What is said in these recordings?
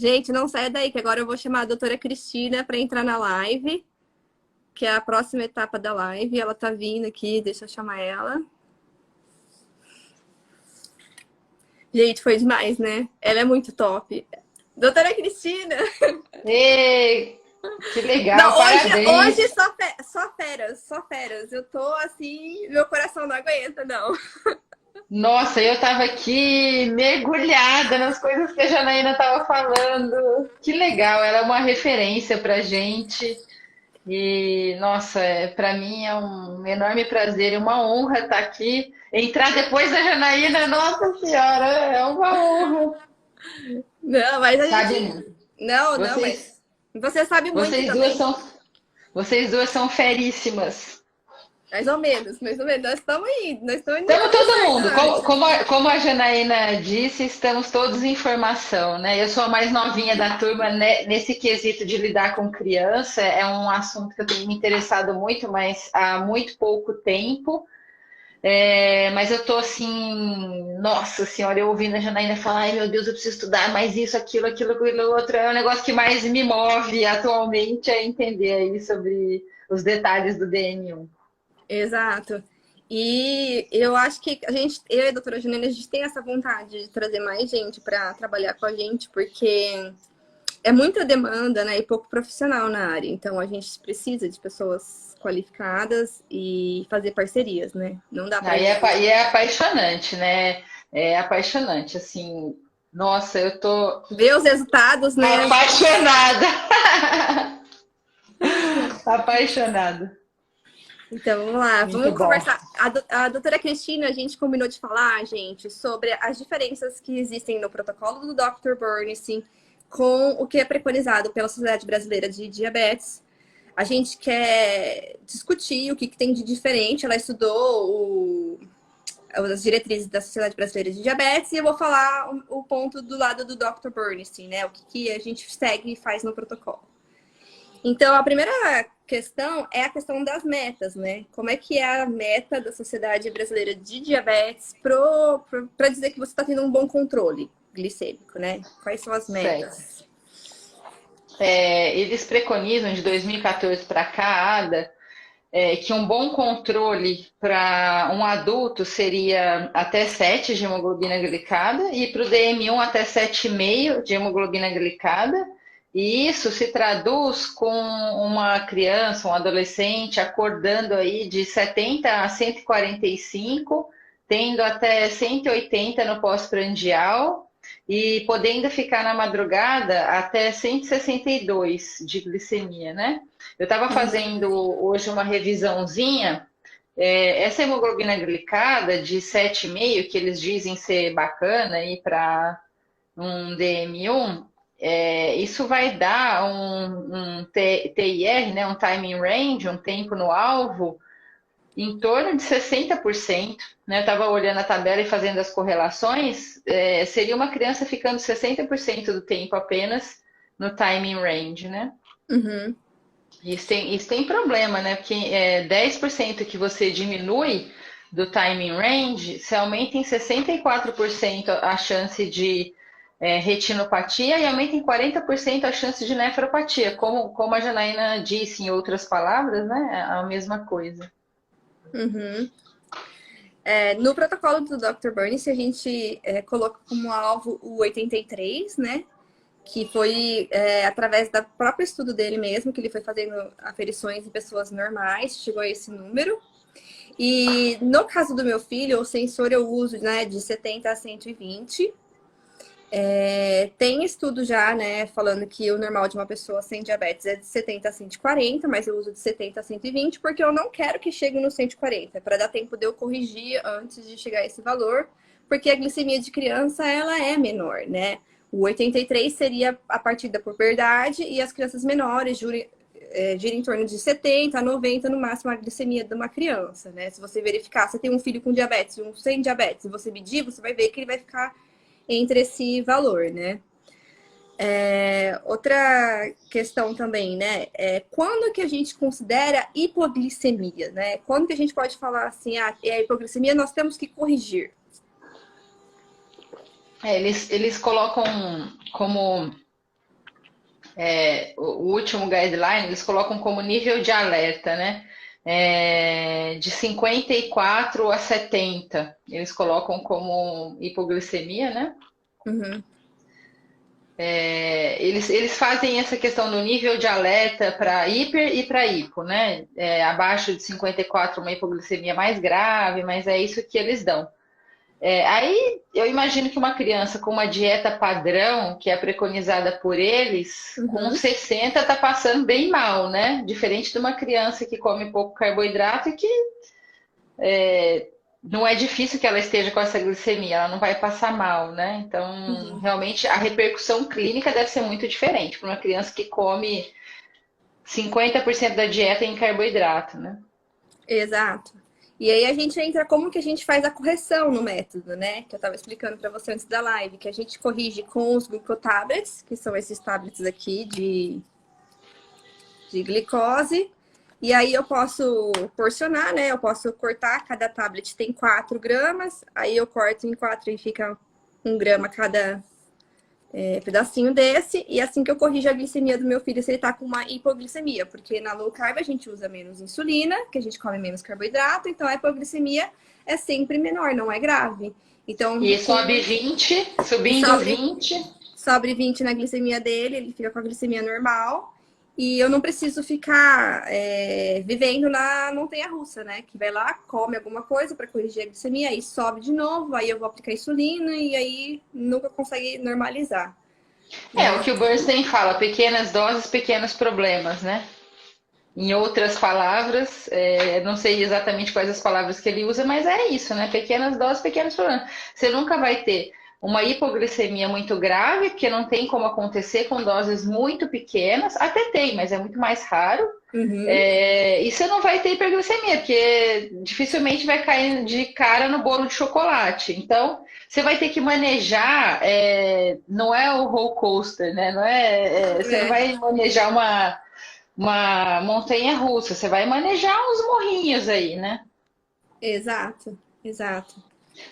Gente, não saia daí, que agora eu vou chamar a doutora Cristina para entrar na live, que é a próxima etapa da live. Ela tá vindo aqui, deixa eu chamar ela. Gente, foi demais, né? Ela é muito top. Doutora Cristina! Ei, que legal, Não, hoje parabéns. só feras, só feras. Eu tô assim, meu coração não aguenta, não. Nossa, eu estava aqui mergulhada nas coisas que a Janaína estava falando. Que legal, ela é uma referência para gente. E, nossa, para mim é um enorme prazer e uma honra estar aqui. Entrar depois da Janaína, nossa senhora, é uma honra. Não, mas a gente. Sabe, Não, não, vocês, mas você sabe muito vocês duas também. são, vocês duas são feríssimas. Mais ou menos, mais ou menos. Nós estamos indo no Estamos caminho todo certo, mundo, eu acho. como a Janaína disse, estamos todos em formação, né? Eu sou a mais novinha da turma, né? Nesse quesito de lidar com criança, é um assunto que eu tenho me interessado muito, mas há muito pouco tempo. Mas eu tô assim, nossa senhora, eu ouvindo a Janaína falar, ai meu Deus, eu preciso estudar mais isso, aquilo outro. É o negócio que mais me move atualmente é entender aí sobre os detalhes do DN1. Exato. E eu acho que eu e a doutora Juliana, a gente tem essa vontade de trazer mais gente para trabalhar com a gente, porque é muita demanda, né, e pouco profissional na área. Então a gente precisa de pessoas qualificadas e fazer parcerias, né? Não dá pra Aí gente. e é apaixonante, né? É apaixonante, assim. Nossa, eu tô Ver os resultados, né? apaixonada. Apaixonada. Então, vamos lá, Muito vamos bom. conversar. A doutora Cristina, a gente combinou de falar, gente, sobre as diferenças que existem no protocolo do Dr. Burnison com o que é preconizado pela Sociedade Brasileira de Diabetes. A gente quer discutir o que tem de diferente. Ela estudou as diretrizes da Sociedade Brasileira de Diabetes e eu vou falar o ponto do lado do Dr. Burnison, né? O que a gente segue e faz no protocolo. Então, a primeira questão é a questão das metas, né? Como é que é a meta da Sociedade Brasileira de Diabetes para dizer que você está tendo um bom controle glicêmico, né? Quais são as Certo. metas? Eles preconizam de 2014 para cá, Ada, que um bom controle para um adulto seria até 7 de hemoglobina glicada e para o DM1 até 7,5 de hemoglobina glicada. E isso se traduz com uma criança, um adolescente acordando aí de 70 a 145, tendo até 180 no pós-prandial e podendo ficar na madrugada até 162 de glicemia, né? Eu estava fazendo hoje uma revisãozinha. Essa hemoglobina glicada de 7,5, que eles dizem ser bacana aí para um DM1, isso vai dar um TIR, né, um time in range, um tempo no alvo, em torno de 60%. Né? Eu estava olhando a tabela e fazendo as correlações, seria uma criança ficando 60% do tempo apenas no time in range, né? Uhum. Isso tem problema, né? Porque 10% que você diminui do timing range, você aumenta em 64% a chance de retinopatia e aumenta em 40% a chance de nefropatia. Como a Janaína disse em outras palavras, né? É a mesma coisa. Uhum. No protocolo do Dr. Burns, a gente coloca como alvo o 83, né? Que foi através do próprio estudo dele mesmo, que ele foi fazendo aferições em pessoas normais, chegou a esse número. E no caso do meu filho, o sensor eu uso, né, de 70 a 120. Tem estudo já, né, falando que o normal de uma pessoa sem diabetes é de 70 a 140, mas eu uso de 70 a 120 porque eu não quero que chegue no 140, para dar tempo de eu corrigir antes de chegar a esse valor, porque a glicemia de criança, ela é menor, né? O 83 seria a partir da puberdade e as crianças menores gira em torno de 70 a 90 no máximo a glicemia de uma criança, né? Se você verificar, você tem um filho com diabetes e um sem diabetes, e você medir, você vai ver que ele vai ficar entre esse valor, né? Outra questão também, né? Quando que a gente considera hipoglicemia, né? Quando que a gente pode falar assim, é a hipoglicemia, nós temos que corrigir. Eles colocam como o último guideline, eles colocam como nível de alerta, né? De 54 a 70. Eles colocam como hipoglicemia, né? Uhum. Eles fazem essa questão do nível de alerta para hiper e para hipo, né? Abaixo de 54, uma hipoglicemia mais grave, mas é isso que eles dão. Aí eu imagino que uma criança com uma dieta padrão, que é preconizada por eles, com Uhum. 60 tá passando bem mal, né? Diferente de uma criança que come pouco carboidrato e que não é difícil que ela esteja com essa glicemia, ela não vai passar mal, né? Então, Uhum. realmente, a repercussão clínica deve ser muito diferente para uma criança que come 50% da dieta em carboidrato, né? Exato. E aí a gente entra como que a gente faz a correção no método, né? Que eu estava explicando para você antes da live, que a gente corrige com os glucotablets, que são esses tablets aqui de glicose. E aí eu posso porcionar, né? Eu posso cortar, cada tablet tem 4 gramas, aí eu corto em 4 e fica 1 grama cada pedacinho desse. E assim que eu corrijo a glicemia do meu filho, se ele tá com uma hipoglicemia, porque na low carb a gente usa menos insulina, que a gente come menos carboidrato, então a hipoglicemia é sempre menor, não é grave. Então, E sobe 20, e subindo sobre 20. sobre 20 na glicemia dele, ele fica com a glicemia normal. E eu não preciso ficar vivendo na montanha-russa, né? Que vai lá, come alguma coisa para corrigir a glicemia, aí sobe de novo, aí eu vou aplicar insulina e aí nunca consegue normalizar, O né? que o Bernstein fala, pequenas doses, pequenos problemas, né? Em outras palavras, não sei exatamente quais as palavras que ele usa, mas é isso, né? Pequenas doses, pequenos problemas. Você nunca vai ter uma hipoglicemia muito grave, porque não tem como acontecer com doses muito pequenas. Até tem, mas é muito mais raro. Uhum. E você não vai ter hiperglicemia, porque dificilmente vai cair de cara no bolo de chocolate. Então, você vai ter que manejar, não é o roller coaster, né? Não você não É, vai manejar uma montanha russa, você vai manejar uns morrinhos aí, né? exato, exato.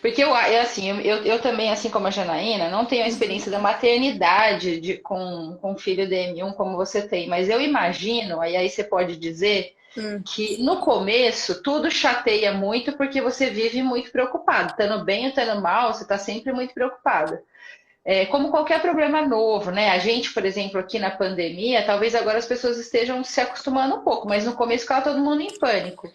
Porque assim, eu também, assim como a Janaína, não tenho a Uhum. experiência da maternidade com filho DM1 como você tem, mas eu imagino, aí você pode dizer Hum. que no começo tudo chateia muito porque você vive muito preocupado, estando bem ou estando mal, você está sempre muito preocupado. Como qualquer problema novo, né? A gente, por exemplo, aqui na pandemia, talvez agora as pessoas estejam se acostumando um pouco, mas no começo ficava todo mundo em pânico.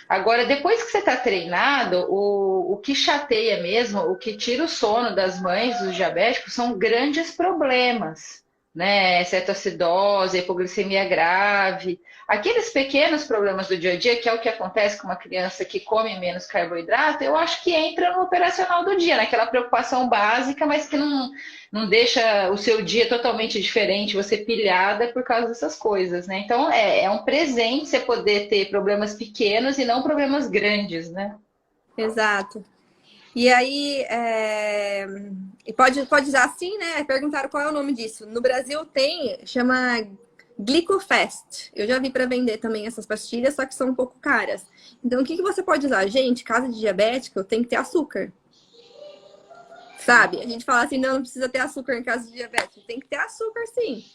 Agora, depois que você está treinado, o que chateia mesmo, o que tira o sono das mães dos diabéticos são grandes problemas, né? Cetoacidose, hipoglicemia grave, aqueles pequenos problemas do dia a dia, que é o que acontece com uma criança que come menos carboidrato, eu acho que entra no operacional do dia, naquela preocupação básica, mas que não deixa o seu dia totalmente diferente, você pilhada por causa dessas coisas, né? Então é um presente você poder ter problemas pequenos e não problemas grandes, né? Exato. E aí, e pode usar assim, né? Perguntaram qual é o nome disso. No Brasil tem, chama Glicofast. Eu já vi para vender também essas pastilhas, só que são um pouco caras. Então, o que que você pode usar? Gente, caso de diabético, tem que ter açúcar. Sim. Sabe? A gente fala assim, não precisa ter açúcar em caso de diabetes. Tem que ter açúcar, sim.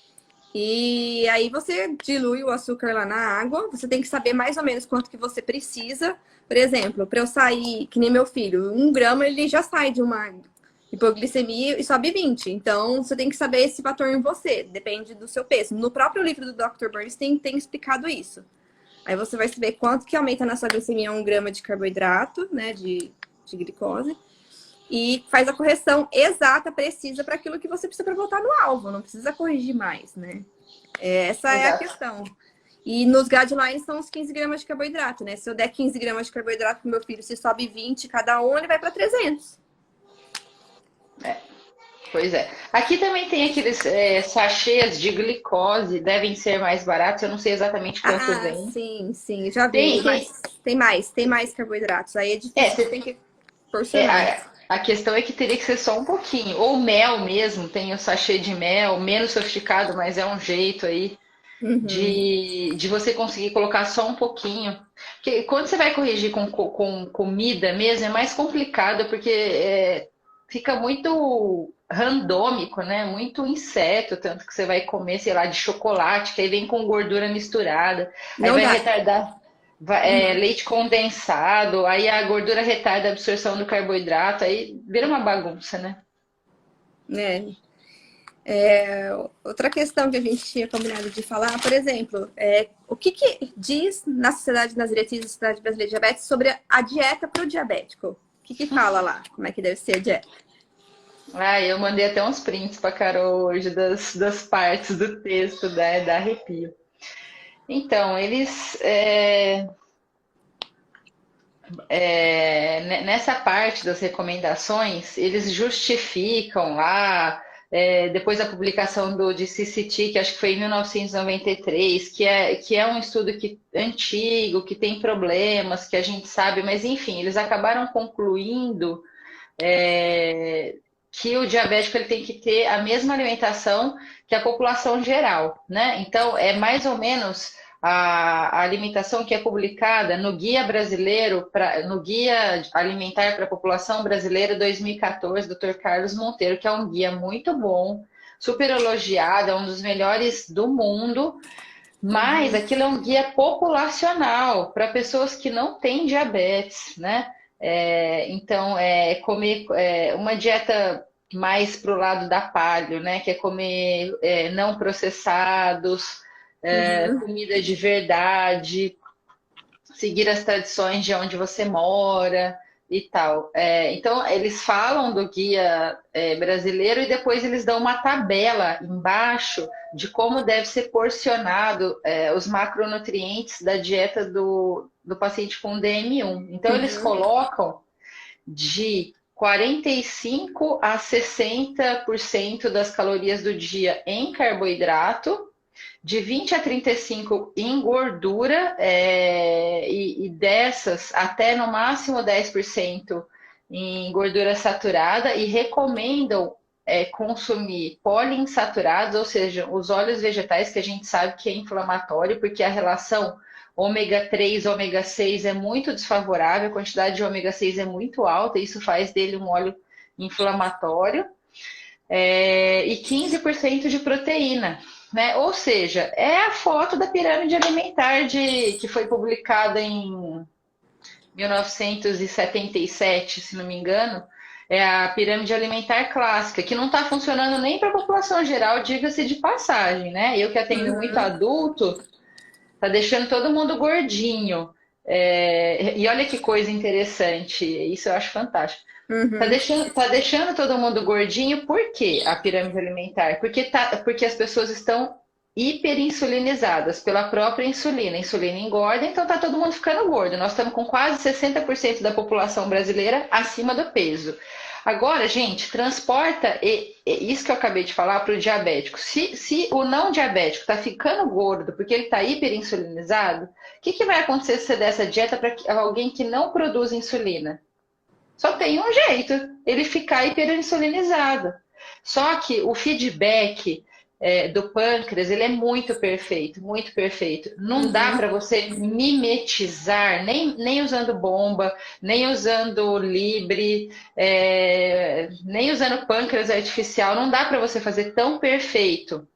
E aí você dilui o açúcar lá na água. Você tem que saber mais ou menos quanto que você precisa. Por exemplo, para eu sair, que nem meu filho, 1 grama ele já sai de uma hipoglicemia e sobe 20. Então, você tem que saber esse fator em você. Depende do seu peso. No próprio livro do Dr. Burns tem explicado isso. Aí você vai saber quanto que aumenta na sua glicemia 1 grama de carboidrato, né, de glicose e faz a correção exata, precisa para aquilo que você precisa para voltar no alvo, não precisa corrigir mais, né? Essa é a Exato. questão. E nos guidelines são os 15 gramas de carboidrato, né? Se eu der 15 gramas de carboidrato pro meu filho, se sobe 20 cada um, ele vai para 300. Pois é. Aqui também tem aqueles sachês de glicose, devem ser mais baratos, eu não sei exatamente quanto Ah, vem. sim, sim, já vi, Tem, mas tem mais carboidratos. Aí é é, difícil, você tem você- que ir porcionando. a questão é que teria que ser só um pouquinho. Ou mel mesmo, tem o sachê de mel, menos sofisticado, mas é um jeito aí Uhum. de você conseguir colocar só um pouquinho. Porque quando você vai corrigir com comida mesmo, é mais complicado, porque fica muito randômico, né? Muito inseto, tanto que você vai comer, sei lá, de chocolate, que aí vem com gordura misturada, aí Não vai dá. retardar Uhum. leite condensado, aí a gordura retarda a absorção do carboidrato, aí vira uma bagunça, né? É. Outra questão que a gente tinha combinado de falar, por exemplo, o que, que diz na sociedade, nas diretrizes da Sociedade Brasileira de Diabetes sobre a dieta para o diabético? O que, que fala lá? Como é que deve ser a dieta? Ah, eu mandei até uns prints pra Carol hoje das partes do texto, né, da arrepio. Então, eles nessa parte das recomendações, eles justificam lá, depois da publicação do de CCT, que acho que foi em 1993, que é um estudo antigo, que tem problemas, que a gente sabe, mas enfim, eles acabaram concluindo que o diabético ele tem que ter a mesma alimentação que a população geral, né? Então, é mais ou menos a alimentação que é publicada no Guia Brasileiro, no Guia Alimentar para a População Brasileira 2014, Dr. Carlos Monteiro, que é um guia muito bom, super elogiado, é um dos melhores do mundo, mas Uhum. aquilo é um guia populacional para pessoas que não têm diabetes, né? Então, comer uma dieta mais para o lado da paleo, né? Que é comer não processados, Uhum. comida de verdade, seguir as tradições de onde você mora e tal. Então, eles falam do guia brasileiro e depois eles dão uma tabela embaixo de como deve ser porcionado os macronutrientes da dieta do paciente com DM1. Então, eles Uhum. colocam de 45 a 60% das calorias do dia em carboidrato, de 20 a 35 em gordura, e dessas até no máximo 10% em gordura saturada, e recomendam consumir poliinsaturados, ou seja, os óleos vegetais, que a gente sabe que é inflamatório, porque a relação ômega 3, ômega 6 é muito desfavorável, a quantidade de ômega 6 é muito alta, isso faz dele um óleo inflamatório, e 15% de proteína. Né? Ou seja, é a foto da pirâmide alimentar que foi publicada em 1977, se não me engano. É a pirâmide alimentar clássica, que não está funcionando nem para a população geral, diga-se de passagem, né? Eu que atendo muito Uhum. adulto, tá deixando todo mundo gordinho. E olha que coisa interessante, isso eu acho fantástico. Uhum. Tá deixando todo mundo gordinho, por quê? A pirâmide alimentar? Porque as pessoas estão hiperinsulinizadas pela própria insulina. A insulina engorda, então tá todo mundo ficando gordo. Nós estamos com quase 60% da população brasileira acima do peso. Agora, gente, transporta isso que eu acabei de falar para o diabético. Se o não diabético está ficando gordo porque ele está hiperinsulinizado, o que vai acontecer se você der essa dieta para alguém que não produz insulina? Só tem um jeito, ele ficar hiperinsulinizado. Só que o feedback do pâncreas, ele é muito perfeito, muito perfeito. Não dá Uhum. para você mimetizar, nem usando bomba, nem usando Libre, nem usando pâncreas artificial, não dá para você fazer tão perfeito Uhum.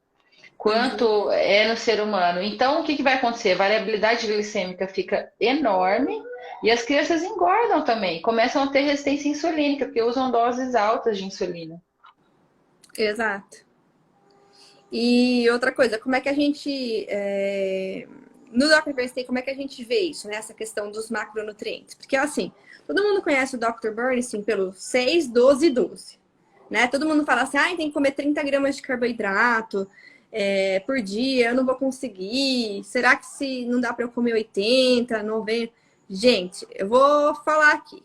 quanto é no ser humano. Então, o que vai acontecer? A variabilidade glicêmica fica enorme e as crianças engordam também, começam a ter resistência insulínica, porque usam doses altas de insulina. Exato. E outra coisa, como é que a gente. No Dr. Bernstein, como é que a gente vê isso, né? Essa questão dos macronutrientes? Porque, assim, todo mundo conhece o Dr. Bernstein pelo 6, 12 e 12. Né? Todo mundo fala assim, tem que comer 30 gramas de carboidrato por dia, eu não vou conseguir. Será que se não dá para eu comer 80, 90? Gente, eu vou falar aqui.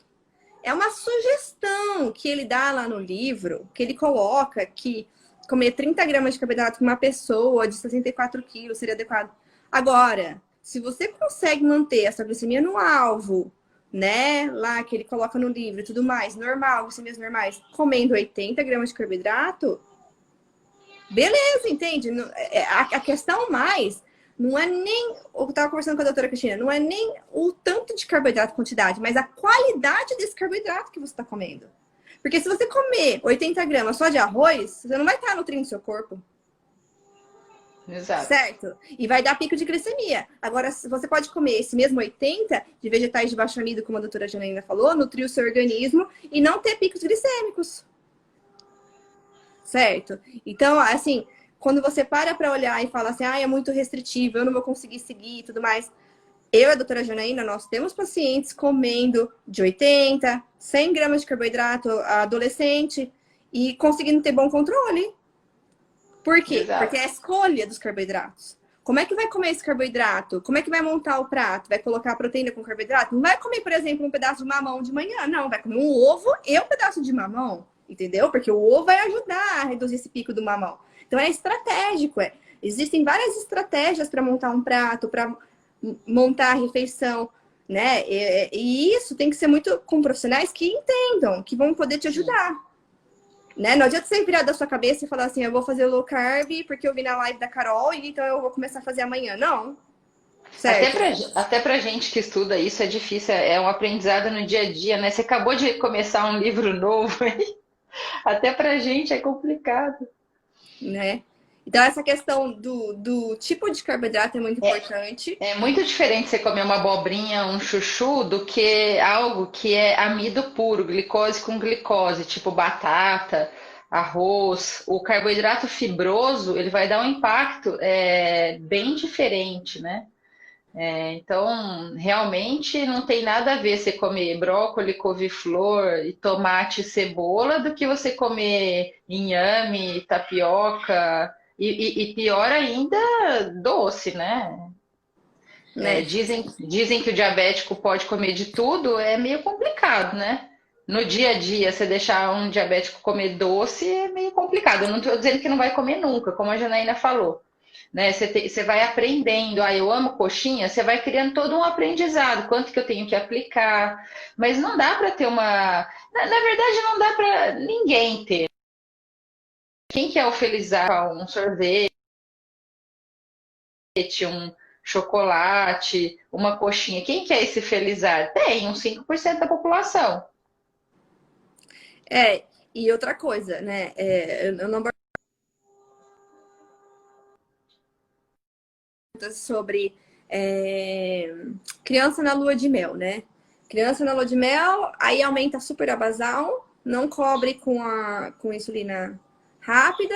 É uma sugestão que ele dá lá no livro, que ele coloca que comer 30 gramas de carboidrato com uma pessoa de 64 quilos seria adequado. Agora, se você consegue manter essa glicemia no alvo, né, lá que ele coloca no livro e tudo mais, normal, glicemias normais, comendo 80 gramas de carboidrato, beleza, entende? A questão mais não é nem. Eu estava conversando com a doutora Cristina, não é nem o tanto de carboidrato, quantidade, mas a qualidade desse carboidrato que você está comendo. Porque se você comer 80 gramas só de arroz, você não vai estar nutrindo seu corpo. Exato. Certo? E vai dar pico de glicemia. Agora, você pode comer esse mesmo 80 de vegetais de baixo amido, como a doutora Janaína falou, nutrir o seu organismo e não ter picos glicêmicos. Certo? Então, assim, quando você para olhar e fala assim, ah, é muito restritivo, eu não vou conseguir seguir e tudo mais. Eu e a doutora Janaína, nós temos pacientes comendo de 80, 100 gramas de carboidrato adolescente e conseguindo ter bom controle. Por quê? Exato. Porque é a escolha dos carboidratos. Como é que vai comer esse carboidrato? Como é que vai montar o prato? Vai colocar proteína com carboidrato? Não vai comer, por exemplo, um pedaço de mamão de manhã, não. Vai comer um ovo e um pedaço de mamão, entendeu? Porque o ovo vai ajudar a reduzir esse pico do mamão. Então é estratégico, Existem várias estratégias para montar um prato, para montar a refeição, né? E isso tem que ser muito com profissionais que entendam, que vão poder te ajudar. Né? Não adianta você virar da sua cabeça e falar assim, eu vou fazer low carb porque eu vi na live da Carol e então eu vou começar a fazer amanhã. Não. Certo? Até pra gente que estuda isso é difícil, é um aprendizado no dia a dia, né? Você acabou de começar um livro novo aí, até pra gente é complicado. Né? Então essa questão do tipo de carboidrato é muito importante. É muito diferente você comer uma abobrinha, um chuchu, do que algo que é amido puro, glicose com glicose, tipo batata, arroz. O carboidrato fibroso, ele vai dar um impacto bem diferente, né? Então, realmente não tem nada a ver você comer brócolis, couve-flor e tomate e cebola do que você comer inhame, tapioca e pior ainda, doce, né? Né? Dizem que o diabético pode comer de tudo, é meio complicado, né? No dia a dia, você deixar um diabético comer doce é meio complicado. Eu não estou dizendo que não vai comer nunca, como a Janaína falou. Né? Você vai aprendendo, eu amo coxinha, você vai criando todo um aprendizado, quanto que eu tenho que aplicar. Mas não dá para ter uma. Na verdade, não dá para ninguém ter. Quem quer o felizar um sorvete, um chocolate, uma coxinha. Quem quer esse felizar? Tem, uns 5% da população. E outra coisa, né? Eu não sobre criança na lua de mel, né? Criança na lua de mel, aí aumenta super a basal, não cobre com insulina rápida,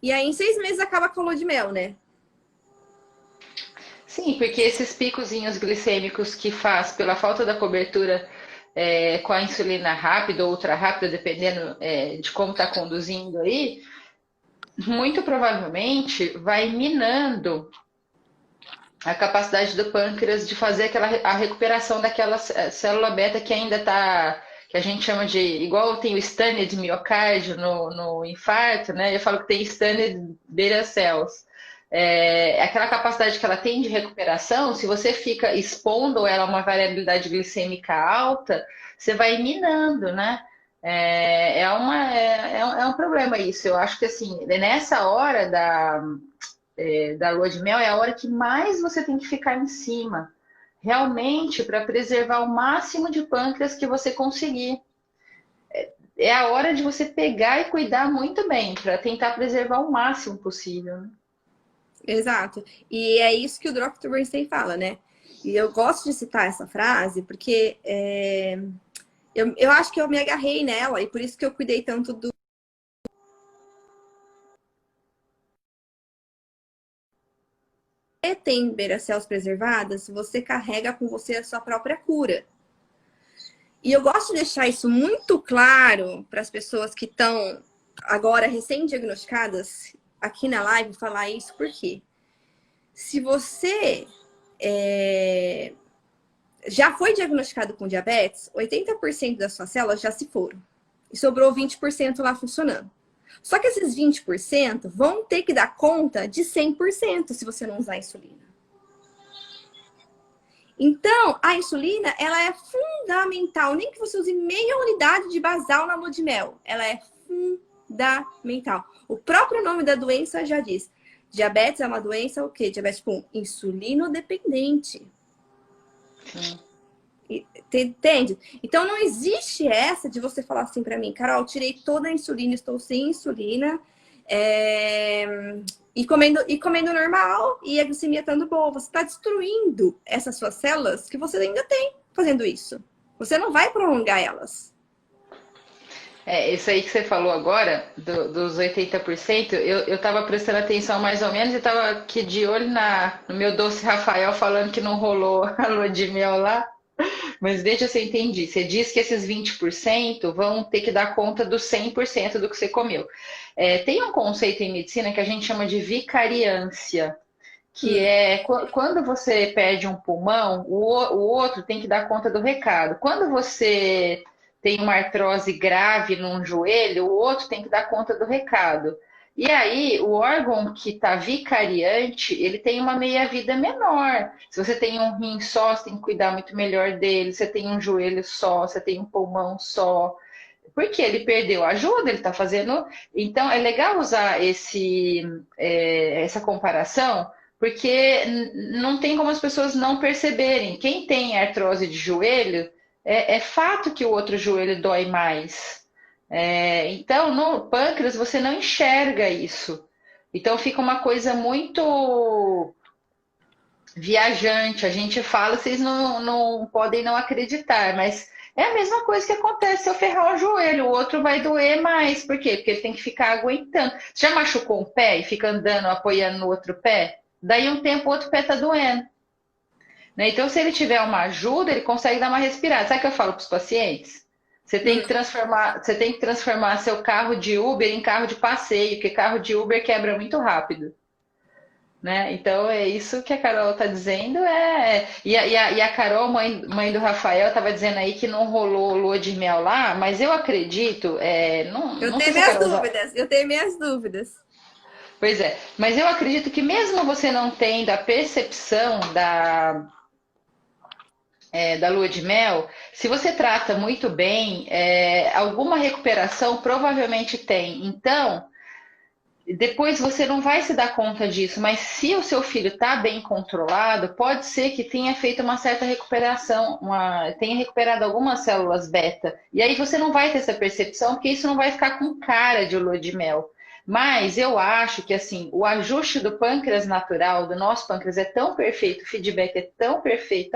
e aí em 6 meses acaba com a lua de mel, né? Sim, porque esses picozinhos glicêmicos que faz pela falta da cobertura com a insulina rápida ou ultra rápida, dependendo de como está conduzindo aí, muito provavelmente vai minando a capacidade do pâncreas de fazer a recuperação daquela célula beta que ainda está, que a gente chama de, igual tem o stunned miocárdio no infarto, né? Eu falo que tem stunned beta cells. Aquela capacidade que ela tem de recuperação, se você fica expondo ela a uma variabilidade glicêmica alta, você vai minando, né? É um problema isso. Eu acho que assim, nessa hora da lua de mel é a hora que mais você tem que ficar em cima, realmente para preservar o máximo de pâncreas que você conseguir. É a hora de você pegar e cuidar muito bem, para tentar preservar o máximo possível, né? Exato. E é isso que o Dr. Bernstein fala, né? E eu gosto de citar essa frase porque eu acho que eu me agarrei nela e por isso que eu cuidei tanto do. Você tem beta-cells preservadas, você carrega com você a sua própria cura. E eu gosto de deixar isso muito claro para as pessoas que estão agora recém-diagnosticadas aqui na live, falar isso porque se você já foi diagnosticado com diabetes, 80% das suas células já se foram. E sobrou 20% lá funcionando. Só que esses 20% vão ter que dar conta de 100% se você não usar insulina. Então, a insulina, ela é fundamental. Nem que você use meia unidade de basal na lua de mel. Ela é fundamental. O próprio nome da doença já diz. Diabetes é uma doença o quê? Diabetes tipo insulino dependente. Sim. Entende? Então não existe essa de você falar assim para mim, Carol, tirei toda a insulina, estou sem insulina, e comendo normal e a glicemia estando boa. Você está destruindo essas suas células que você ainda tem fazendo isso. Você não vai prolongar elas. Isso aí que você falou agora, dos 80%, eu tava prestando atenção mais ou menos e tava aqui de olho no meu doce Rafael falando que não rolou a lua de mel lá. Mas deixa eu entender. Você diz que esses 20% vão ter que dar conta dos 100% do que você comeu. Tem um conceito em medicina que a gente chama de vicariância, que é quando você perde um pulmão, o outro tem que dar conta do recado. Quando você tem uma artrose grave num joelho, o outro tem que dar conta do recado. E aí, o órgão que está vicariante, ele tem uma meia-vida menor. Se você tem um rim só, você tem que cuidar muito melhor dele. Se você tem um joelho só, você tem um pulmão só. Porque ele perdeu ajuda, ele está fazendo. Então, é legal usar essa comparação, porque não tem como as pessoas não perceberem. Quem tem artrose de joelho, é fato que o outro joelho dói mais. Então, no pâncreas, você não enxerga isso. Então, fica uma coisa muito viajante. A gente fala, vocês não podem não acreditar, mas é a mesma coisa que acontece se eu ferrar o joelho, o outro vai doer mais. Por quê? Porque ele tem que ficar aguentando. Você já machucou um pé e fica andando, apoiando no outro pé? Daí um tempo o outro pé tá doendo. Né? Então, se ele tiver uma ajuda, ele consegue dar uma respirada. Sabe o que eu falo para os pacientes? Você tem que transformar seu carro de Uber em carro de passeio, porque carro de Uber quebra muito rápido. Né? Então é isso que a Carol está dizendo. E a Carol, mãe do Rafael, estava dizendo aí que não rolou lua de mel lá, mas eu acredito. Eu tenho minhas dúvidas, eu tenho minhas dúvidas. Pois é, mas eu acredito que mesmo você não tendo a percepção da lua de mel, se você trata muito bem, alguma recuperação provavelmente tem. Então, depois você não vai se dar conta disso, mas se o seu filho está bem controlado, pode ser que tenha feito uma certa recuperação, tenha recuperado algumas células beta. E aí você não vai ter essa percepção, porque isso não vai ficar com cara de lua de mel. Mas eu acho que assim, o ajuste do pâncreas natural, do nosso pâncreas, é tão perfeito, o feedback é tão perfeito,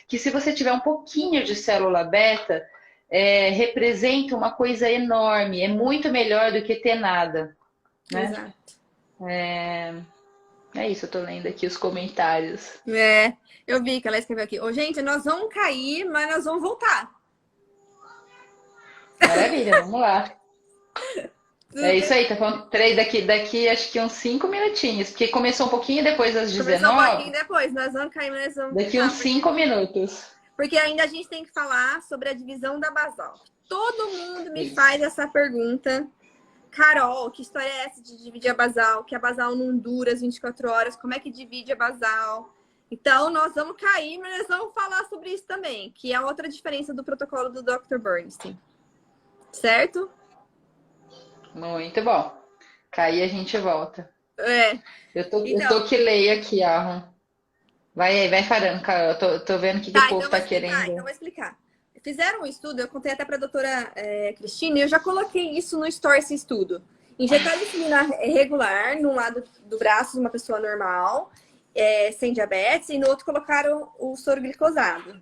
que se você tiver um pouquinho de célula beta, representa uma coisa enorme, é muito melhor do que ter nada. Né? Exato. É isso, eu tô lendo aqui os comentários. Eu vi que ela escreveu aqui. Gente, nós vamos cair, mas nós vamos voltar. Maravilha, vamos lá. É isso aí, tá falando 3 daqui acho que uns 5 minutinhos, porque começou um pouquinho depois das 19. Começou um pouquinho depois, nós vamos cair, mas nós vamos Daqui uns 5 minutos. Porque ainda a gente tem que falar sobre a divisão da basal. Todo mundo me faz essa pergunta. Carol, que história é essa de dividir a basal? Que a basal não dura as 24 horas. Como é que divide a basal? Então, nós vamos cair, mas nós vamos falar sobre isso também. Que é outra diferença do protocolo do Dr. Bernstein. Certo? Muito bom. Cair a gente volta. Eu tô que leio aqui, Arron. Vai aí, vai falando, Carol. Eu tô vendo o que o povo tá querendo. Então, vou explicar. Fizeram um estudo, eu contei até para a doutora Cristina, e eu já coloquei isso no Story, esse estudo. Injetar insulina regular num lado do braço de uma pessoa normal, sem diabetes, e no outro colocaram o soro glicosado.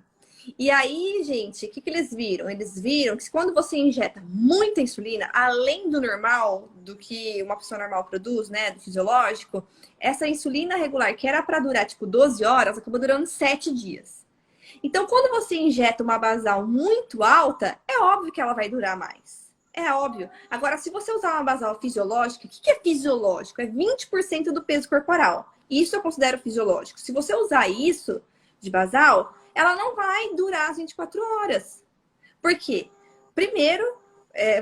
E aí, gente, o que eles viram? Eles viram que quando você injeta muita insulina, além do normal, do que uma pessoa normal produz, né, do fisiológico, essa insulina regular, que era para durar tipo 12 horas, acabou durando 7 dias. Então, quando você injeta uma basal muito alta, é óbvio que ela vai durar mais. É óbvio. Agora, se você usar uma basal fisiológica, o que é fisiológico? É 20% do peso corporal. Isso eu considero fisiológico. Se você usar isso de basal, ela não vai durar as 24 horas. Por quê? Primeiro,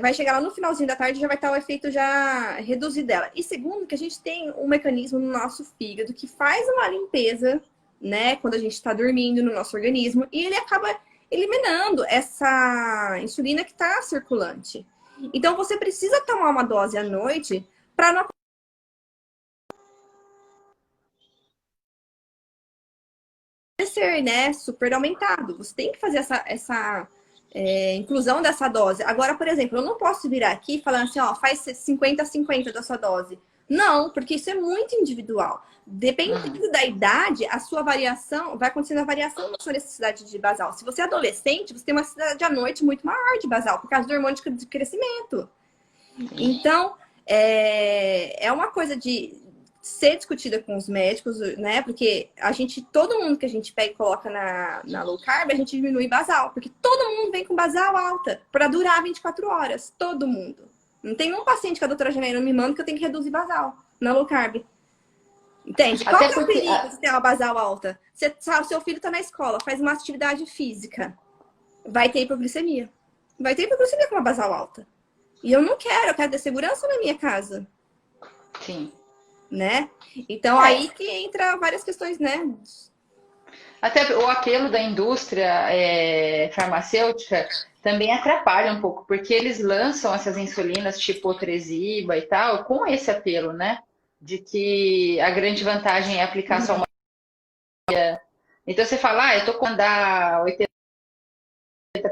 vai chegar lá no finalzinho da tarde e já vai estar o efeito já reduzido dela. E segundo, que a gente tem um mecanismo no nosso fígado que faz uma limpeza, né, quando a gente está dormindo no nosso organismo, e ele acaba eliminando essa insulina que está circulante. Então, você precisa tomar uma dose à noite para não ser, né, super aumentado. Você tem que fazer essa inclusão dessa dose. Agora, por exemplo, eu não posso virar aqui falando assim, ó, faz 50-50 da sua dose. Não, porque isso é muito individual. Dependendo da idade, a sua variação, vai acontecendo a variação na sua necessidade de basal. Se você é adolescente, você tem uma necessidade à noite muito maior de basal, por causa do hormônio de crescimento. Então, é uma coisa de ser discutida com os médicos, né? Porque todo mundo que a gente pega e coloca na low carb, a gente diminui basal. Porque todo mundo vem com basal alta para durar 24 horas. Todo mundo. Não tem um paciente que a doutora Janaína me manda que eu tenho que reduzir basal na low carb. Entende? Qual que é o perigo de ter uma basal alta? O seu filho está na escola, faz uma atividade física, vai ter hipoglicemia. Vai ter hipoglicemia com uma basal alta. E eu não quero, eu quero ter segurança na minha casa. Sim. Né? Então, aí que entra várias questões, né? Até o apelo da indústria farmacêutica também atrapalha um pouco, porque eles lançam essas insulinas tipo Tresiba e tal, com esse apelo, né? De que a grande vantagem é aplicar só uma. Então você fala, eu tô com andar 80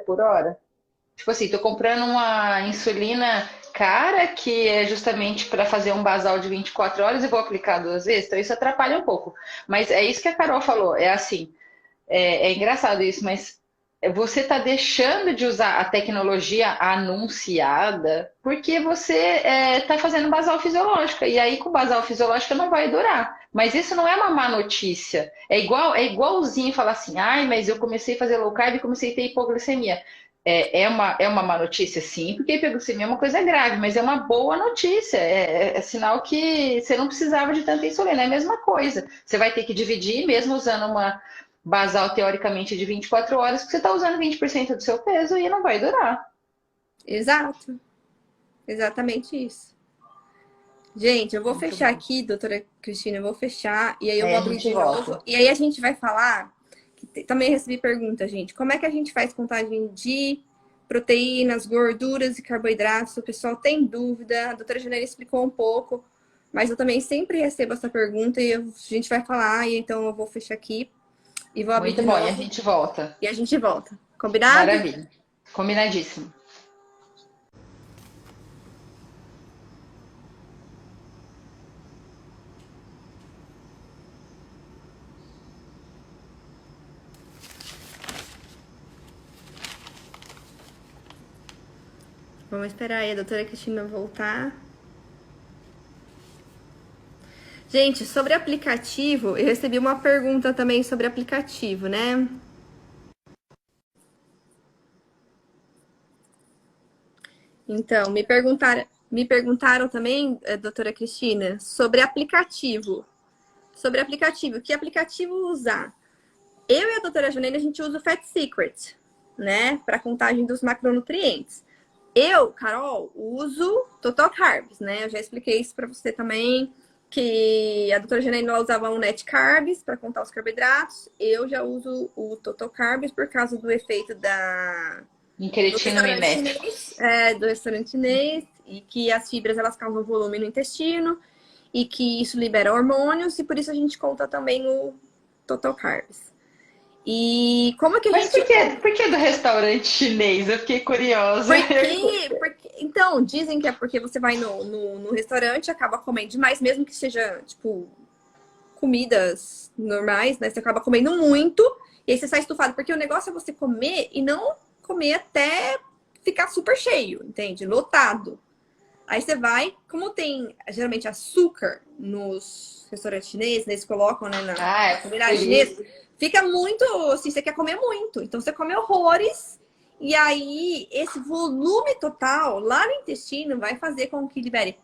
por hora. Tipo assim, tô comprando uma insulina cara que é justamente para fazer um basal de 24 horas e vou aplicar 2 vezes. Então isso atrapalha um pouco. Mas é isso que a Carol falou. É assim, é engraçado isso, mas você está deixando de usar a tecnologia anunciada porque você está fazendo basal fisiológica. E aí com basal fisiológica não vai durar. Mas isso não é uma má notícia. É igualzinho falar assim, ai, mas eu comecei a fazer low carb e comecei a ter hipoglicemia. É uma má notícia, sim, porque a hipoglicemia é uma coisa grave, mas é uma boa notícia. É sinal que você não precisava de tanta insulina. É a mesma coisa. Você vai ter que dividir, mesmo usando uma basal teoricamente de 24 horas, porque você está usando 20% do seu peso e não vai durar. Exato. Exatamente isso. Gente, eu vou fechar aqui, doutora Cristina, eu vou fechar, e aí eu vou abrir de novo. E aí a gente vai falar, também recebi pergunta, gente, como é que a gente faz contagem de proteínas, gorduras e carboidratos? O pessoal tem dúvida, a doutora Janeiro explicou um pouco, mas eu também sempre recebo essa pergunta e a gente vai falar, e então eu vou fechar aqui e vou abrir de novo. Muito bom, e a gente volta. E a gente volta. Combinado? Maravilha. Combinadíssimo. Vamos esperar aí a doutora Cristina voltar. Gente, sobre aplicativo, eu recebi uma pergunta também sobre aplicativo, né? Então, me perguntaram também, doutora Cristina, sobre aplicativo. Sobre aplicativo, que aplicativo usar? Eu e a doutora Juliana, a gente usa o Fat Secret, né? Para contagem dos macronutrientes. Eu, Carol, uso Total Carbs, né? Eu já expliquei isso para você também, que a doutora Janaína usava o Net Carbs para contar os carboidratos. Eu já uso o Total Carbs por causa do efeito Incretino mimético. Do restaurante chinês, e que as fibras elas causam volume no intestino e que isso libera hormônios, e por isso a gente conta também o Total Carbs. E como é que a gente... Por que do restaurante chinês? Eu fiquei curiosa. Então, dizem que é porque você vai no restaurante, acaba comendo demais, mesmo que seja, tipo, comidas normais, né? Você acaba comendo muito, e aí você sai estufado. Porque o negócio é você comer e não comer até ficar super cheio, entende? Lotado. Aí você vai, como tem geralmente açúcar nos restaurantes chineses, né? Eles colocam, né, na comunidade chinesa, fica muito, assim, você quer comer muito. Então você come horrores, e aí esse volume total lá no intestino vai fazer com que libere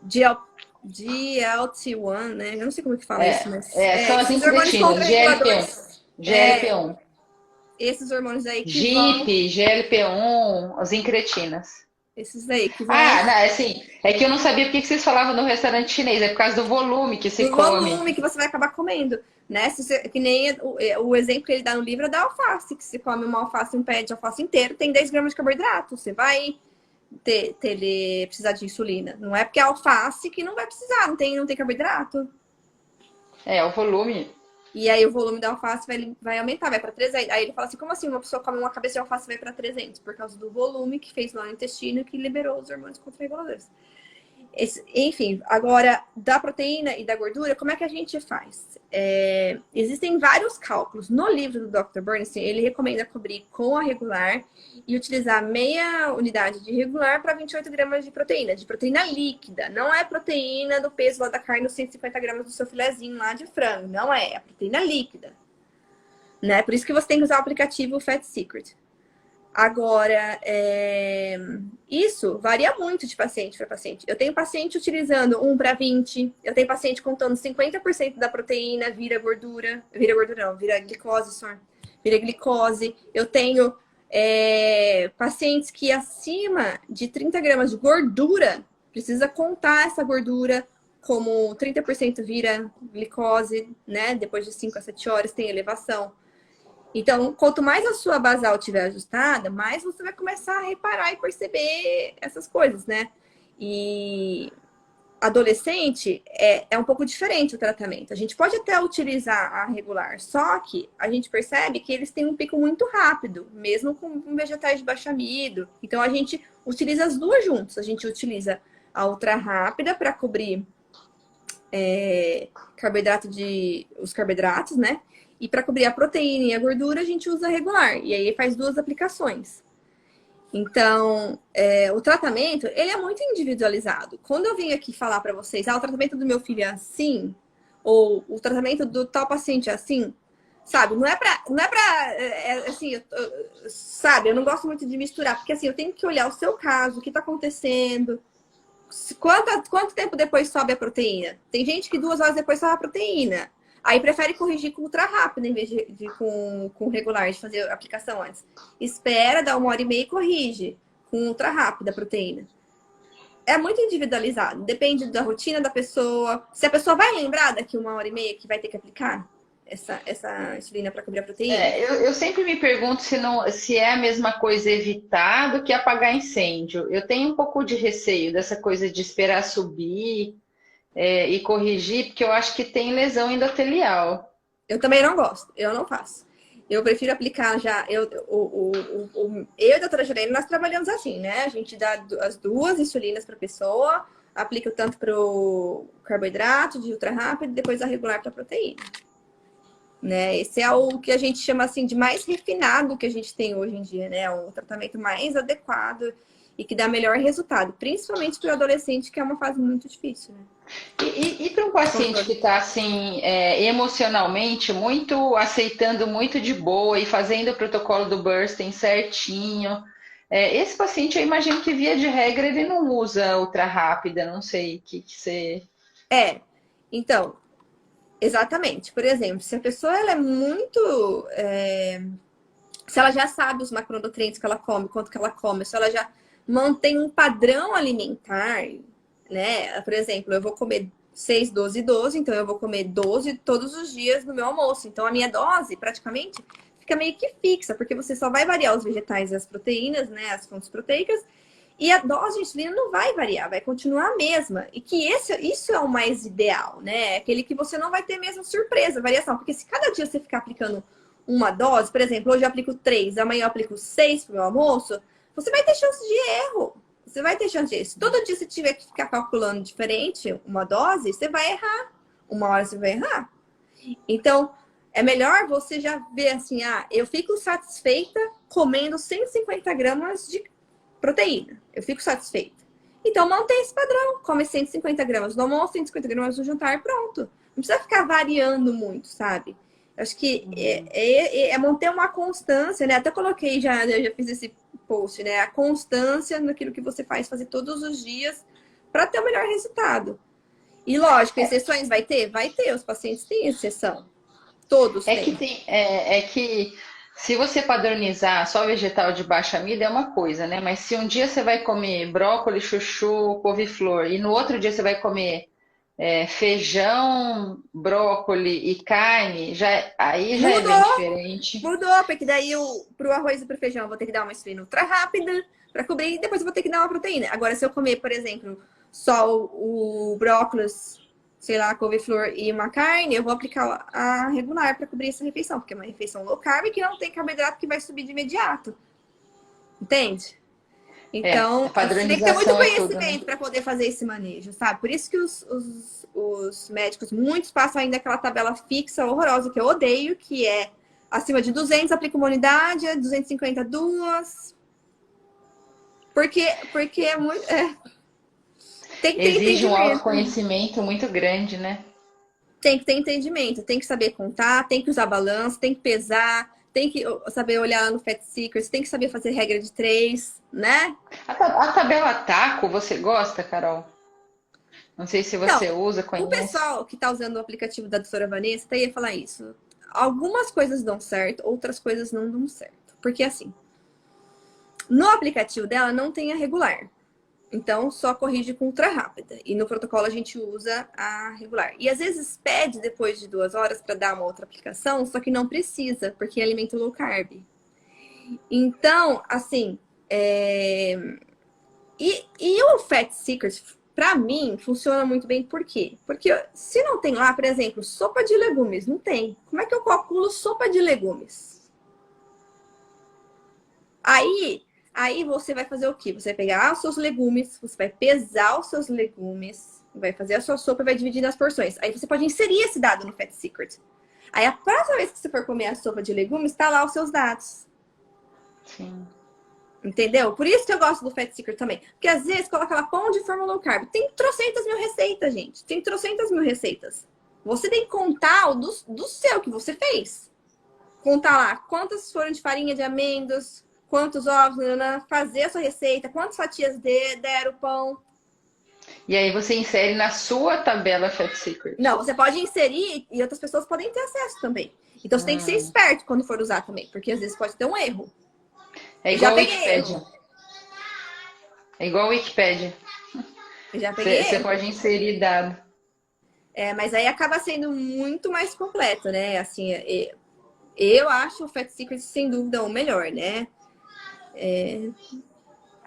GLT1, né? Eu não sei como é que fala isso, mas... são as incretinas, GLP1. Esses hormônios aí que GIP, GLP1, as incretinas. Esses aí que vão... não, assim, é que eu não sabia porque que vocês falavam no restaurante chinês, é por causa do volume que se come. Do volume que você vai acabar comendo, né? Que nem o exemplo que ele dá no livro é da alface, que se come uma alface, um pé de alface inteiro, tem 10 gramas de carboidrato. Você vai precisar de insulina. Não é porque é alface que não vai precisar, não tem carboidrato. É, o volume. E aí o volume da alface vai aumentar, vai para 300. Aí ele fala assim, como assim uma pessoa come uma cabeça de alface e vai para 300? Por causa do volume que fez lá no intestino que liberou os hormônios contra-reguladores. Enfim, agora, da proteína e da gordura, como é que a gente faz? Existem vários cálculos. No livro do Dr. Bernstein, ele recomenda cobrir com a regular e utilizar meia unidade de regular para 28 gramas de proteína líquida. Não é proteína do peso lá da carne, os 150 gramas do seu filezinho lá de frango. Não é proteína líquida. Né? Por isso que você tem que usar o aplicativo Fat Secret. Agora, isso varia muito de paciente para paciente. Eu tenho paciente utilizando 1:20, eu tenho paciente contando 50% da proteína vira gordura não, vira glicose, só. Vira glicose. Eu tenho pacientes que acima de 30 gramas de gordura, precisa contar essa gordura como 30% vira glicose, né? Depois de 5 a 7 horas tem elevação. Então, quanto mais a sua basal estiver ajustada, mais você vai começar a reparar e perceber essas coisas, né? E adolescente é um pouco diferente o tratamento. A gente pode até utilizar a regular, só que a gente percebe que eles têm um pico muito rápido, mesmo com vegetais de baixo amido. Então, a gente utiliza as duas juntas. A gente utiliza a ultra rápida para cobrir os carboidratos, né? E para cobrir a proteína e a gordura, a gente usa regular. E aí faz duas aplicações. Então, o tratamento, ele é muito individualizado. Quando eu vim aqui falar para vocês, o tratamento do meu filho é assim, ou o tratamento do tal paciente é assim, sabe? Não é assim, sabe? Eu não gosto muito de misturar, porque assim, eu tenho que olhar o seu caso, o que está acontecendo, quanto tempo depois sobe a proteína. Tem gente que 2 horas depois sobe a proteína. Aí prefere corrigir com ultra rápido em vez de com regular, de fazer a aplicação antes. Espera, dá 1h30 e corrige com ultra rápida a proteína. É muito individualizado, depende da rotina da pessoa. Se a pessoa vai lembrar daqui 1h30 que vai ter que aplicar essa insulina para cobrir a proteína. Eu sempre me pergunto se é a mesma coisa evitar do que apagar incêndio. Eu tenho um pouco de receio dessa coisa de esperar subir e corrigir, porque eu acho que tem lesão endotelial. Eu também não gosto, eu não faço. Eu prefiro aplicar já. Eu e a doutora Janaína, nós trabalhamos assim, né? A gente dá as duas insulinas para a pessoa, aplica o tanto para o carboidrato de ultra rápido e depois a regular para a proteína. Né? Esse é o que a gente chama assim de mais refinado que a gente tem hoje em dia, né? O tratamento mais adequado e que dá melhor resultado, principalmente para o adolescente, que é uma fase muito difícil, né? E para um paciente que está assim, emocionalmente muito aceitando muito de boa e fazendo o protocolo do Bernstein certinho, esse paciente eu imagino que via de regra ele não usa ultra rápida, não sei o que você. Então, exatamente. Por exemplo, se a pessoa ela é muito. Se ela já sabe os macronutrientes que ela come, quanto que ela come, se ela já mantém um padrão alimentar, né? Por exemplo, eu vou comer 6, 12, 12, então eu vou comer 12 todos os dias no meu almoço. Então a minha dose praticamente fica meio que fixa, porque você só vai variar os vegetais e as proteínas, né? As fontes proteicas. E a dose de insulina não vai variar, vai continuar a mesma. E que isso é o mais ideal, né? Aquele que você não vai ter mesmo surpresa, variação. Porque se cada dia você ficar aplicando uma dose, por exemplo, hoje eu aplico 3, amanhã eu aplico 6 pro meu almoço, você vai ter chance de erro. Você vai ter chance de erro. Se todo dia você tiver que ficar calculando diferente uma dose, você vai errar. Uma hora você vai errar. Então, é melhor você já ver assim, eu fico satisfeita comendo 150 gramas de proteína. Eu fico satisfeita. Então, mantém esse padrão. Come 150 gramas no almoço, 150 gramas no jantar, pronto. Não precisa ficar variando muito, sabe? Acho que é manter uma constância, né? Até coloquei eu já fiz esse post, né? A constância naquilo que você faz, fazer todos os dias para ter o melhor resultado. E lógico, exceções vai ter? Vai ter, os pacientes têm exceção. Todos têm. Que se você padronizar só vegetal de baixa amido é uma coisa, né? Mas se um dia você vai comer brócolis, chuchu, couve-flor e no outro dia você vai comer feijão, brócolis e carne, aí já é bem diferente. Mudou, porque daí pro arroz e pro feijão eu vou ter que dar uma insulina ultra rápida para cobrir e depois eu vou ter que dar uma proteína. Agora, se eu comer, por exemplo, só o brócolis sei lá, couve-flor e uma carne, eu vou aplicar a regular para cobrir essa refeição, porque é uma refeição low carb que não tem carboidrato que vai subir de imediato. Entende? A Então, você tem que ter muito padronização é tudo, né? conhecimento para poder fazer esse manejo, sabe? Por isso que os médicos, muitos passam ainda aquela tabela fixa horrorosa que eu odeio, que é acima de 200 aplica uma unidade, 250 duas. Porque é muito. Tem que ter Exige um entendimento. autoconhecimento muito grande, né? Tem que ter entendimento, tem que saber contar, tem que usar balanço, tem que pesar, tem que saber olhar no Fat Secrets, tem que saber fazer regra de 3, né? A tabela taco, você gosta, Carol? Não sei se Então, você usa, o conhece. pessoal que está usando o aplicativo da doutora Vanessa até ia falar isso. Algumas coisas dão certo, outras coisas não dão certo. Porque assim, no aplicativo dela não tem a regular. Então, só corrige com ultra rápida. E no protocolo a gente usa a regular. E às vezes pede depois de 2 horas para dar uma outra aplicação, só que não precisa, porque é alimento low carb. Então, assim, e o Fat Secrets, pra mim, funciona muito bem. Por quê? Porque se não tem lá, por exemplo, sopa de legumes, não tem. Como é que eu calculo sopa de legumes? Aí você vai fazer o quê? Você vai pegar os seus legumes, você vai pesar os seus legumes, vai fazer a sua sopa e vai dividir nas porções. Aí você pode inserir esse dado no Fat Secret. Aí a próxima vez que você for comer a sopa de legumes, tá lá os seus dados. Sim. Entendeu? Por isso que eu gosto do Fat Secret também. Porque às vezes coloca lá pão de forma low carb. Tem trocentas mil receitas, gente. Tem trocentas mil receitas. Você tem que contar o do seu que você fez. Contar lá quantas foram de farinha de amêndoas, quantos ovos, fazer a sua receita, quantas fatias deram o pão. E aí você insere na sua tabela Fat Secret. Não, você pode inserir e outras pessoas podem ter acesso também. Então você tem que ser esperto quando for usar também, porque às vezes pode ter um erro. É Eu já igual o peguei Wikipédia. erro. É igual o Wikipédia. Eu já peguei Você erro. pode inserir dado. Mas aí acaba sendo muito mais completo, né? Assim, eu acho o Fat Secret sem dúvida o melhor, né?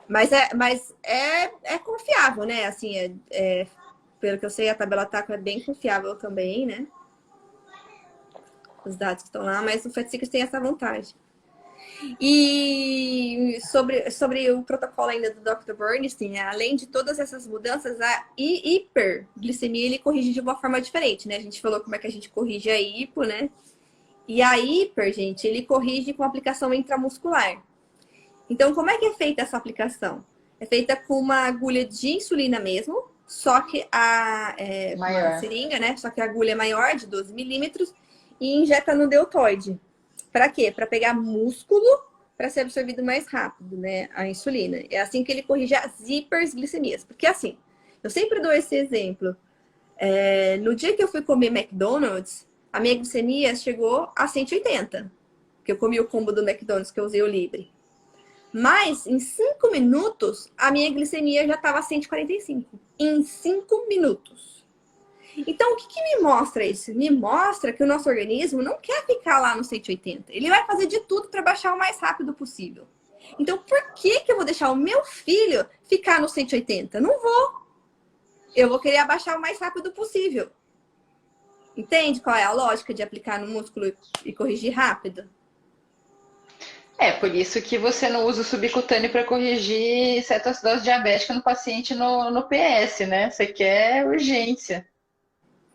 Mas é confiável, né? Assim, pelo que eu sei, a tabela TACO é bem confiável também, né? Os dados que estão lá, mas o Fat Secret tem essa vantagem. E sobre o protocolo ainda do Dr. Bernstein, né? Além de todas essas mudanças, a hiperglicemia ele corrige de uma forma diferente, né? A gente falou como é que a gente corrige a hipo, né? E a hiper, gente, ele corrige com aplicação intramuscular. Então, como é que é feita essa aplicação? É feita com uma agulha de insulina mesmo, só que uma seringa, né? Só que a agulha é maior, de 12 milímetros, e injeta no deltoide. Para quê? Para pegar músculo para ser absorvido mais rápido, né? A insulina. É assim que ele corrige as hiperglicemias. Porque assim, eu sempre dou esse exemplo. No dia que eu fui comer McDonald's, a minha glicemia chegou a 180. Que eu comi o combo do McDonald's, que eu usei o Libre. Mas em 5 minutos, a minha glicemia já estava 145. Em 5 minutos. Então, o que me mostra isso? Me mostra que o nosso organismo não quer ficar lá no 180. Ele vai fazer de tudo para baixar o mais rápido possível. Então, por que eu vou deixar o meu filho ficar no 180? Não vou. Eu vou querer abaixar o mais rápido possível. Entende qual é a lógica de aplicar no músculo e corrigir rápido? Por isso que você não usa o subcutâneo para corrigir cetoacidose diabética no paciente no PS, né? Você quer urgência.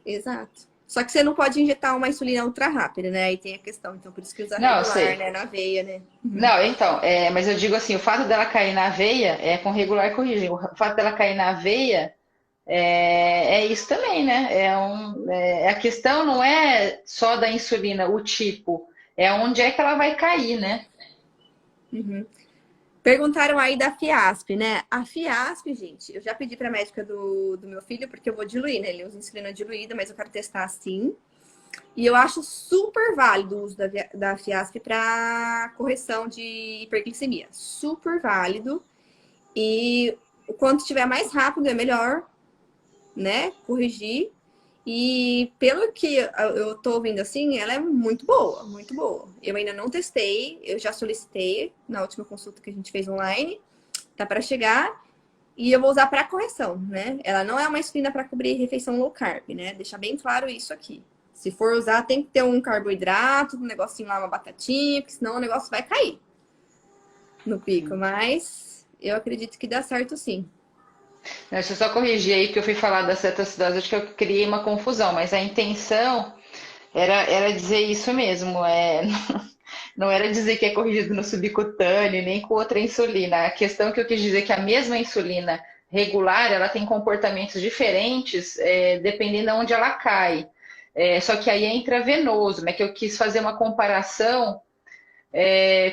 Exato. Só que você não pode injetar uma insulina ultra rápida, né? Aí tem a questão. Então, por isso que usa Não, eu regular, sei. né? Na veia, né? Não, então, mas eu digo assim, o fato dela cair na veia é com regular corrigir. O fato dela cair na veia é isso também, né? A questão não é só da insulina, o tipo, é onde é que ela vai cair, né? Uhum. Perguntaram aí da Fiasp, né? A Fiasp, gente, eu já pedi para a médica do meu filho, porque eu vou diluir, né? Ele usa insulina diluída, mas eu quero testar assim. E eu acho super válido o uso da Fiasp para correção de hiperglicemia. Super válido. E o quanto estiver mais rápido é melhor, né? Corrigir. E pelo que eu tô ouvindo assim, ela é muito boa, muito boa. Eu ainda não testei, eu já solicitei na última consulta que a gente fez online, tá para chegar. E eu vou usar para correção, né? Ela não é uma insulina para cobrir refeição low carb, né? Deixar bem claro isso aqui. Se for usar, tem que ter um carboidrato, um negocinho lá, uma batatinha, porque senão o negócio vai cair no pico. Mas eu acredito que dá certo sim. Deixa eu só corrigir aí que eu fui falar da cetoacidose, acho que eu criei uma confusão, mas a intenção era dizer isso mesmo, não era dizer que é corrigido no subcutâneo, nem com outra insulina. A questão que eu quis dizer é que a mesma insulina regular, ela tem comportamentos diferentes, dependendo de onde ela cai. Só que aí é intravenoso, né? Que eu quis fazer uma comparação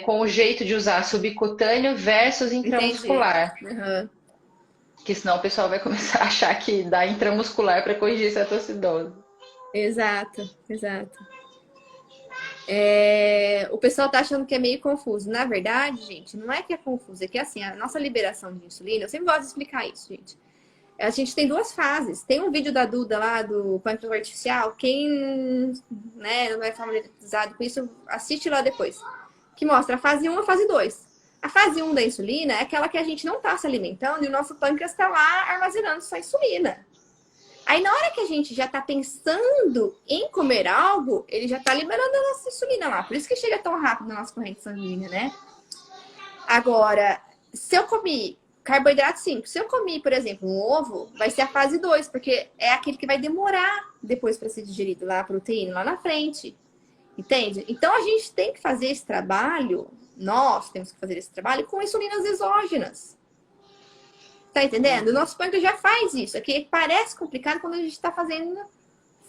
com o jeito de usar subcutâneo versus Entendi. intramuscular. Uhum. Que senão o pessoal vai começar a achar que dá intramuscular para corrigir cetoacidose. Exato, exato. O pessoal tá achando que é meio confuso. Na verdade, gente, não é que é confuso, é que assim, a nossa liberação de insulina, eu sempre gosto de explicar isso, gente. A gente tem duas fases. Tem um vídeo da Duda lá do pâncreas artificial. Quem, né, não é familiarizado com isso, assiste lá depois. Que mostra a fase 1 e a fase 2. A fase 1 da insulina é aquela que a gente não está se alimentando e o nosso pâncreas está lá armazenando sua insulina. Aí, na hora que a gente já está pensando em comer algo, ele já está liberando a nossa insulina lá. Por isso que chega tão rápido na nossa corrente sanguínea, né? Agora, se eu comi carboidrato simples, se eu comi, por exemplo, um ovo, vai ser a fase 2, porque é aquele que vai demorar depois para ser digerido lá, a proteína, lá na frente. Entende? Então, a gente tem que fazer esse trabalho, nós temos que fazer esse trabalho com insulinas exógenas. Tá entendendo? O nosso pâncreas já faz isso. Aqui parece complicado quando a gente está fazendo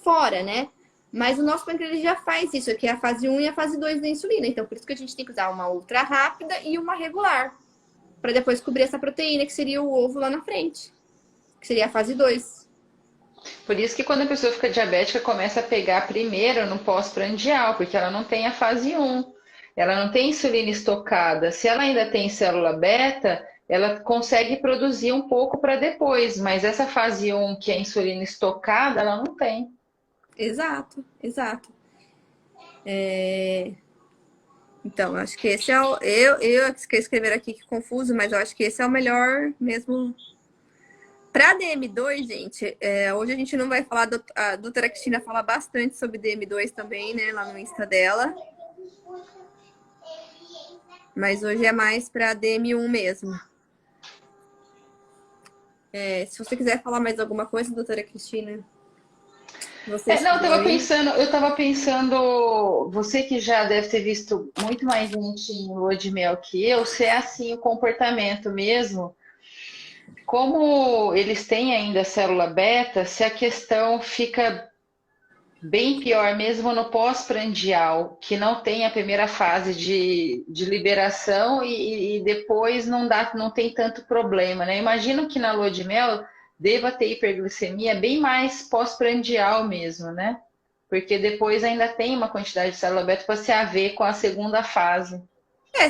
fora, né? Mas o nosso pâncreas já faz isso. Aqui é a fase 1 e a fase 2 da insulina. Então, por isso que a gente tem que usar uma ultra rápida e uma regular. Para depois cobrir essa proteína, que seria o ovo lá na frente. Que seria a fase 2. Por isso que quando a pessoa fica diabética, começa a pegar primeiro no pós-prandial, porque ela não tem a fase 1. Ela não tem insulina estocada. Se ela ainda tem célula beta, ela consegue produzir um pouco para depois, mas essa fase 1, que é a insulina estocada, ela não tem. Exato, exato. Então, acho que esse é o. Eu que escrever aqui que confuso, mas eu acho que esse é o melhor mesmo. Para DM2, gente, hoje a gente não vai falar. A doutora Cristina fala bastante sobre DM2 também, né? Lá no Insta dela. Mas hoje é mais para DM1 mesmo. Se você quiser falar mais alguma coisa, doutora Cristina. Você Não, aí. eu tava pensando, você que já deve ter visto muito mais gente em lua de mel que eu, se é assim o comportamento mesmo, como eles têm ainda célula beta, se a questão fica bem pior mesmo no pós-prandial, que não tem a primeira fase de liberação e depois não tem tanto problema, né? Imagino que na lua de mel deva ter hiperglicemia bem mais pós-prandial mesmo, né? Porque depois ainda tem uma quantidade de célula beta para se haver com a segunda fase.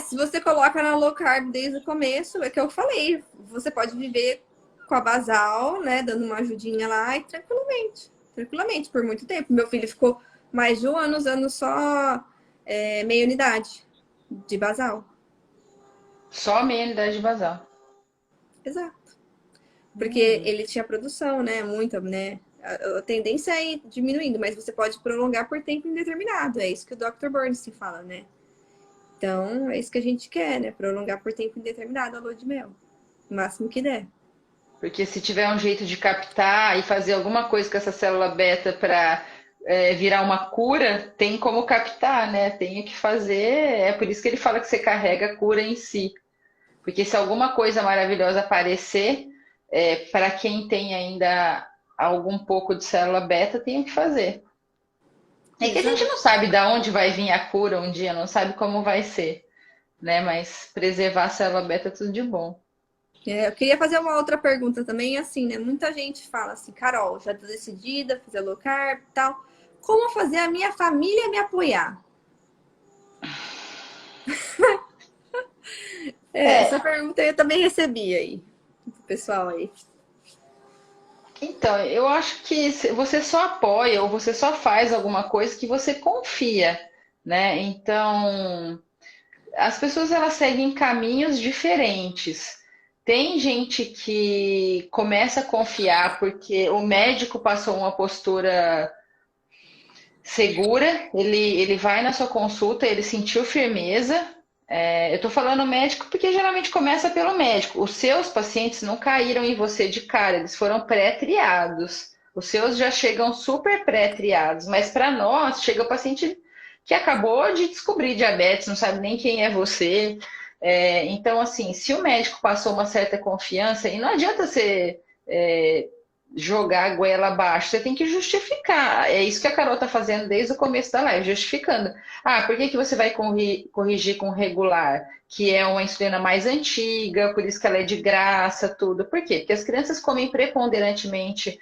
Se você coloca na low carb desde o começo, é que eu falei, você pode viver com a basal, né, dando uma ajudinha lá e tranquilamente, por muito tempo. Meu filho ficou mais de um ano usando só meia unidade de basal. Só meia unidade de basal. Exato. Porque ele tinha produção, né, muita, né, a tendência é ir diminuindo, mas você pode prolongar por tempo indeterminado, é isso que o Dr. Burns fala, né. Então, é isso que a gente quer, né? Prolongar por tempo indeterminado a lua de mel. O máximo que der. Porque se tiver um jeito de captar e fazer alguma coisa com essa célula beta para virar uma cura, tem como captar, né? Tem o que fazer. É por isso que ele fala que você carrega a cura em si. Porque se alguma coisa maravilhosa aparecer, para quem tem ainda algum pouco de célula beta, tem o que fazer. É que a gente Exato. não sabe de onde vai vir a cura um dia, não sabe como vai ser, né? Mas preservar a célula beta é tudo de bom. Eu queria fazer uma outra pergunta também, assim, né? Muita gente fala assim, Carol, já tô decidida, fazer low carb e tal. Como fazer a minha família me apoiar? Essa pergunta eu também recebi aí, do pessoal aí. Então, eu acho que você só apoia ou você só faz alguma coisa que você confia, né? Então, as pessoas elas seguem caminhos diferentes. Tem gente que começa a confiar porque o médico passou uma postura segura, ele vai na sua consulta, ele sentiu firmeza. Eu estou falando médico porque geralmente começa pelo médico. Os seus pacientes não caíram em você de cara, eles foram pré-triados. Os seus já chegam super pré-triados, mas para nós chega o paciente que acabou de descobrir diabetes, não sabe nem quem é você. Então, assim, se o médico passou uma certa confiança, e não adianta você jogar a goela abaixo, você tem que justificar. É isso que a Carol está fazendo desde o começo da live, justificando. Por que você vai corrigir com regular? Que é uma insulina mais antiga, por isso que ela é de graça, tudo. Por quê? Porque as crianças comem preponderantemente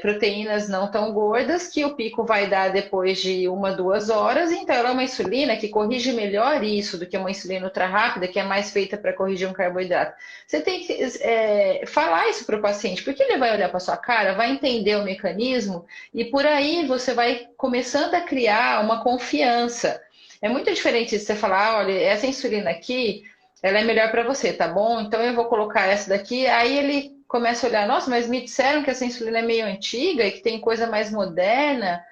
proteínas não tão gordas, que o pico vai dar depois de 1, 2 horas, então ela é uma insulina que corrige melhor isso do que uma insulina ultra rápida, que é mais feita para corrigir um carboidrato. Você tem que falar isso para o paciente, porque ele vai olhar para sua cara, vai entender o mecanismo, e por aí você vai começando a criar uma confiança. É muito diferente de você falar, olha, essa insulina aqui, ela é melhor para você, tá bom? Então eu vou colocar essa daqui, aí ele começa a olhar, nossa, mas me disseram que essa insulina é meio antiga e que tem coisa mais moderna.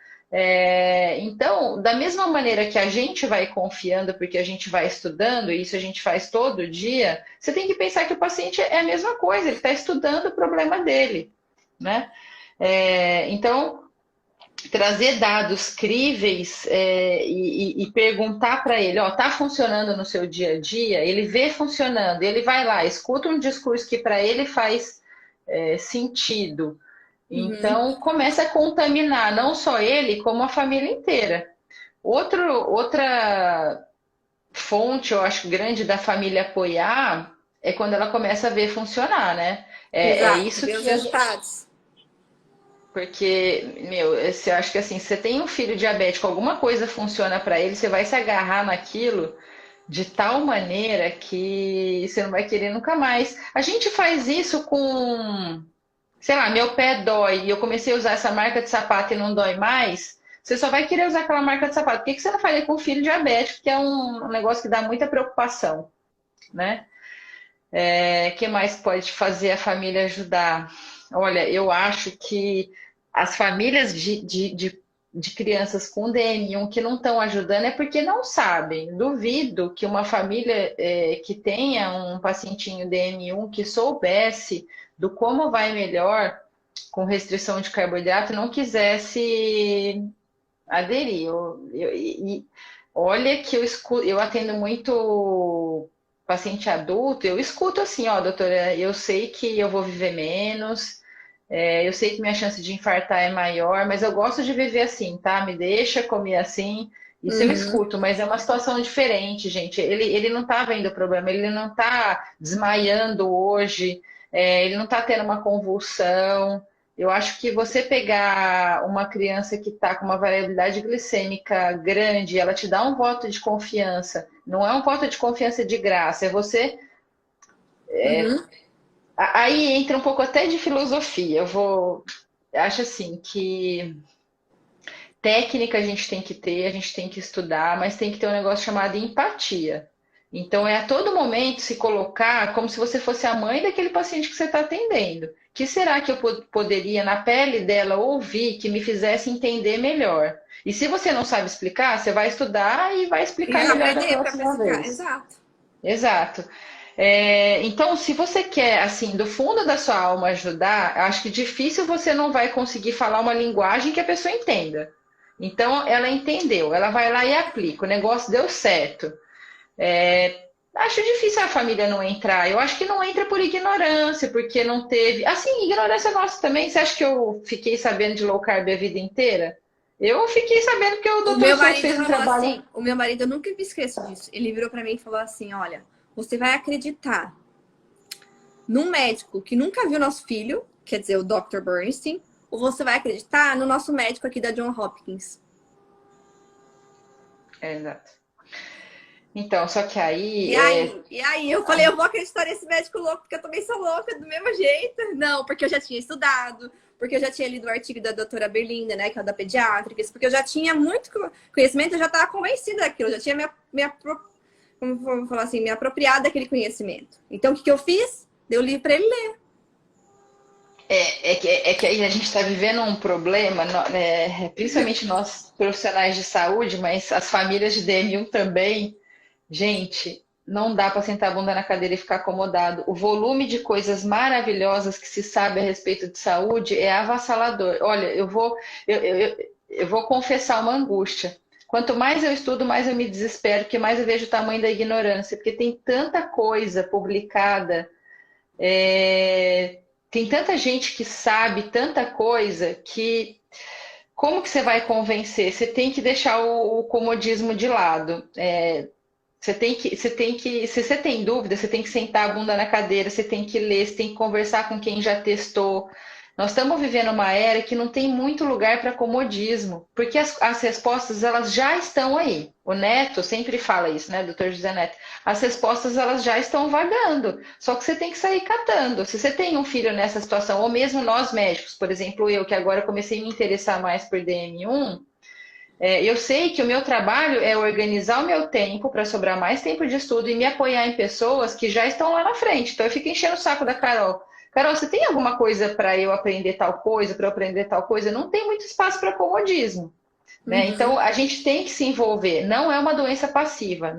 Então, da mesma maneira que a gente vai confiando porque a gente vai estudando, e isso a gente faz todo dia, você tem que pensar que o paciente é a mesma coisa, ele está estudando o problema dele, né? Então, trazer dados críveis e perguntar para ele, tá funcionando no seu dia a dia? Ele vê funcionando, ele vai lá, escuta um discurso que para ele faz sentido. Então, começa a contaminar não só ele, como a família inteira. Outra fonte, eu acho, grande da família apoiar é quando ela começa a ver funcionar, né? Exato, isso ver os que resultados. Porque, você acha que assim, você tem um filho diabético, alguma coisa funciona para ele, você vai se agarrar naquilo de tal maneira que você não vai querer nunca mais. A gente faz isso com, sei lá, meu pé dói e eu comecei a usar essa marca de sapato e não dói mais. Você só vai querer usar aquela marca de sapato. Por que você não faria com o filho diabético, que é um negócio que dá muita preocupação, né? Que mais pode fazer a família ajudar? Olha, eu acho que as famílias de crianças com DM1 que não estão ajudando é porque não sabem. Duvido que uma família que tenha um pacientinho DM1 que soubesse do como vai melhor com restrição de carboidrato não quisesse aderir. Olha que eu atendo muito paciente adulto, eu escuto assim, doutora, eu sei que eu vou viver menos, eu sei que minha chance de infartar é maior, mas eu gosto de viver assim, tá? Me deixa comer assim. Isso eu escuto, mas é uma situação diferente, gente. Ele não tá vendo o problema, ele não tá desmaiando hoje, ele não tá tendo uma convulsão. Eu acho que você pegar uma criança que está com uma variabilidade glicêmica grande, ela te dá um voto de confiança. Não é um voto de confiança de graça, é você. Aí entra um pouco até de filosofia. Acho assim que técnica a gente tem que ter, a gente tem que estudar, mas tem que ter um negócio chamado empatia. Então, a todo momento se colocar como se você fosse a mãe daquele paciente que você está atendendo. Que será que eu poderia, na pele dela, ouvir que me fizesse entender melhor? E se você não sabe explicar, você vai estudar e vai explicar melhor da próxima vez. Exato. Exato. Então, se você quer, assim, do fundo da sua alma ajudar, acho que difícil você não vai conseguir falar uma linguagem que a pessoa entenda. Então, ela entendeu, ela vai lá e aplica. O negócio deu certo. Acho difícil a família não entrar. Eu acho que não entra por ignorância, porque não teve. Assim, ignorância nossa também. Você acha que eu fiquei sabendo de low carb a vida inteira? Eu fiquei sabendo que o doutor Souto fez um trabalho. Assim, o meu marido, eu nunca me esqueço disso. Ele virou pra mim e falou assim: olha, você vai acreditar num médico que nunca viu nosso filho, quer dizer, o Dr. Bernstein, ou você vai acreditar no nosso médico aqui da Johns Hopkins? Exato. Então, só que aí... E aí, eu falei, eu vou acreditar nesse médico louco, porque eu também sou louca do mesmo jeito. Não, porque eu já tinha estudado, porque eu já tinha lido o artigo da doutora Berlinda, né, que é da pediátrica, porque eu já tinha muito conhecimento, eu já estava convencida daquilo, eu já tinha como vou falar assim, me apropriado daquele conhecimento. Então, o que eu fiz? Deu livro para ele ler. É que aí a gente está vivendo um problema, principalmente nós profissionais de saúde, mas as famílias de DM1 também. Gente, não dá para sentar a bunda na cadeira e ficar acomodado. O volume de coisas maravilhosas que se sabe a respeito de saúde é avassalador. Olha, eu vou confessar uma angústia. Quanto mais eu estudo, mais eu me desespero, porque mais eu vejo o tamanho da ignorância, porque tem tanta coisa publicada, tem tanta gente que sabe tanta coisa que como que você vai convencer? Você tem que deixar o comodismo de lado. Se você tem dúvida, você tem que sentar a bunda na cadeira, você tem que ler, você tem que conversar com quem já testou. Nós estamos vivendo uma era que não tem muito lugar para comodismo, porque as respostas elas já estão aí. O Neto sempre fala isso, né, doutor José Neto? As respostas elas já estão vagando, só que você tem que sair catando. Se você tem um filho nessa situação, ou mesmo nós médicos, por exemplo, eu que agora comecei a me interessar mais por DM1, eu sei que o meu trabalho é organizar o meu tempo para sobrar mais tempo de estudo e me apoiar em pessoas que já estão lá na frente. Então eu fico enchendo o saco da Carol. Carol, você tem alguma coisa para eu aprender tal coisa, para eu aprender tal coisa? Não tem muito espaço para comodismo. Né? Então, a gente tem que se envolver. Não é uma doença passiva.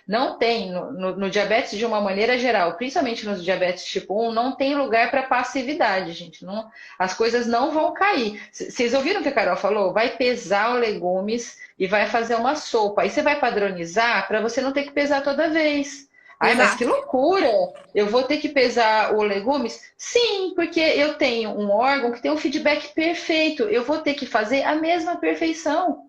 Não tem, no diabetes de uma maneira geral, principalmente no diabetes tipo 1, não tem lugar para passividade, gente. Não, as coisas não vão cair. Vocês ouviram o que a Carol falou? Vai pesar os legumes e vai fazer uma sopa. Aí você vai padronizar para você não ter que pesar toda vez. Ai, mas que loucura! Eu vou ter que pesar os legumes? Sim, porque eu tenho um órgão que tem um feedback perfeito. Eu vou ter que fazer a mesma perfeição.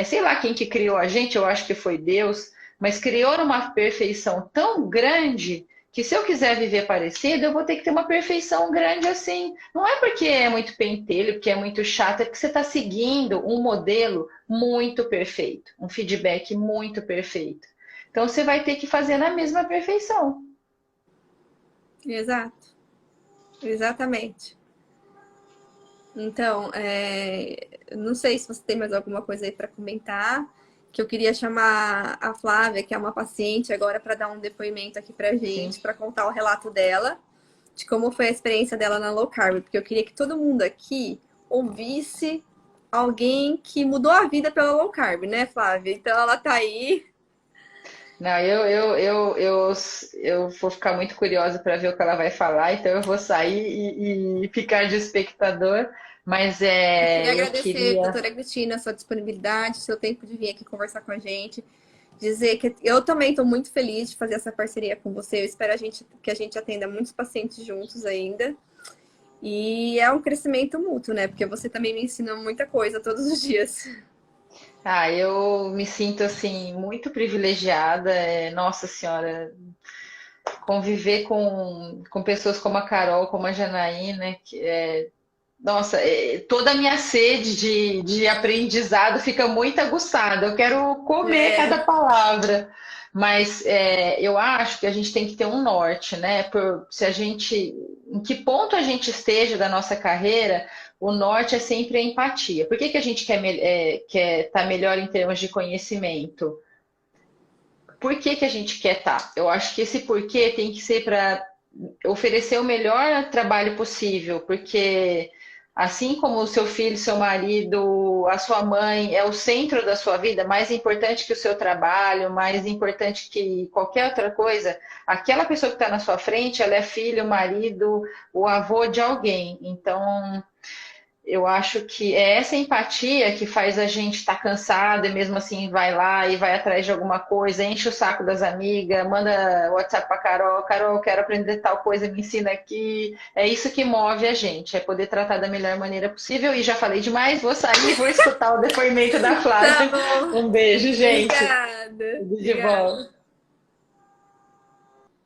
Sei lá quem que criou a gente, eu acho que foi Deus, mas criou uma perfeição tão grande que se eu quiser viver parecido, eu vou ter que ter uma perfeição grande assim. Não é porque é muito pentelho, porque é muito chato, é porque você está seguindo um modelo muito perfeito, um feedback muito perfeito. Então, você vai ter que fazer na mesma perfeição. Exato. Exatamente. Então, não sei se você tem mais alguma coisa aí para comentar, que eu queria chamar a Flávia, que é uma paciente, agora para dar um depoimento aqui para gente, para contar o relato dela, de como foi a experiência dela na low carb, porque eu queria que todo mundo aqui ouvisse alguém que mudou a vida pela low carb, né, Flávia? Então, ela tá aí. Não, eu vou ficar muito curiosa para ver o que ela vai falar, então eu vou sair e ficar de espectador, mas Queria eu agradecer, queria... doutora Cristina, a sua disponibilidade, o seu tempo de vir aqui conversar com a gente. Dizer que eu também estou muito feliz de fazer essa parceria com você. Eu espero que a gente atenda muitos pacientes juntos ainda. E é um crescimento mútuo, né? Porque você também me ensina muita coisa todos os dias. Eu me sinto assim muito privilegiada, nossa senhora, conviver com pessoas como a Carol, como a Janaína, nossa, toda a minha sede de aprendizado fica muito aguçada. Eu quero comer cada palavra. Mas eu acho que a gente tem que ter um norte, né? Em que ponto a gente esteja da nossa carreira, o norte é sempre a empatia. Por que a gente quer estar melhor em termos de conhecimento? Por que a gente quer estar? Eu acho que esse porquê tem que ser para oferecer o melhor trabalho possível, porque assim como o seu filho, seu marido, a sua mãe é o centro da sua vida, mais importante que o seu trabalho, mais importante que qualquer outra coisa, aquela pessoa que está na sua frente, ela é filho, marido, o avô de alguém. Então, eu acho que é essa empatia que faz a gente estar cansada e mesmo assim vai lá e vai atrás de alguma coisa, enche o saco das amigas, manda WhatsApp para Carol, Carol, quero aprender tal coisa, me ensina aqui. É isso que move a gente, é poder tratar da melhor maneira possível. E já falei demais, vou sair e vou escutar o depoimento da Flávia. Tá bom. Um beijo, gente. Obrigada. Tudo de bom.